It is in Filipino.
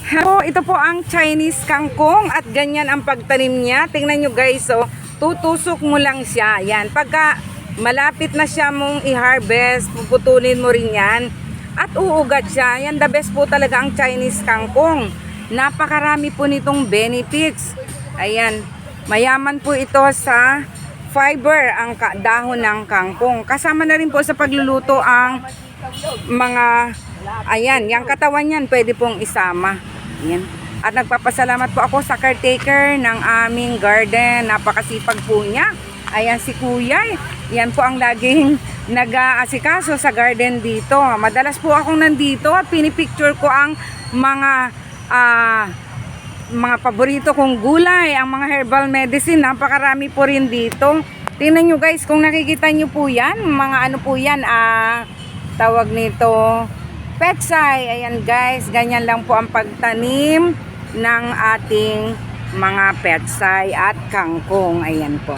Hello, ito po ang Chinese kangkong at ganyan ang pagtanim niya. Tingnan nyo guys, oh, tutusok mo lang siya. Yan, pagka malapit na siya mong i-harvest, puputulin mo rin yan at uugat siya. Yan, the best po talaga ang Chinese kangkong. Napakarami po nitong benefits. Ayan, mayaman po ito sa fiber ang dahon ng kangkong. Kasama na rin po sa pagluluto ang mga, ayan, yung katawan yan pwede pong isama. Ayan. At nagpapasalamat po ako sa caretaker ng aming garden. Napakasipag po niya. Ayan si Kuya. Yan po ang laging nag-aasikaso sa garden dito. Madalas po akong nandito at pinipicture ko ang mga paborito kong gulay, ang mga herbal medicine. Napakarami po rin dito. Tingnan nyo guys, kung nakikita nyo po yan, mga ano po yan, tawag nito petsay. Ayan guys, ganyan lang po ang pagtanim ng ating mga petsay at kangkong. Ayan po.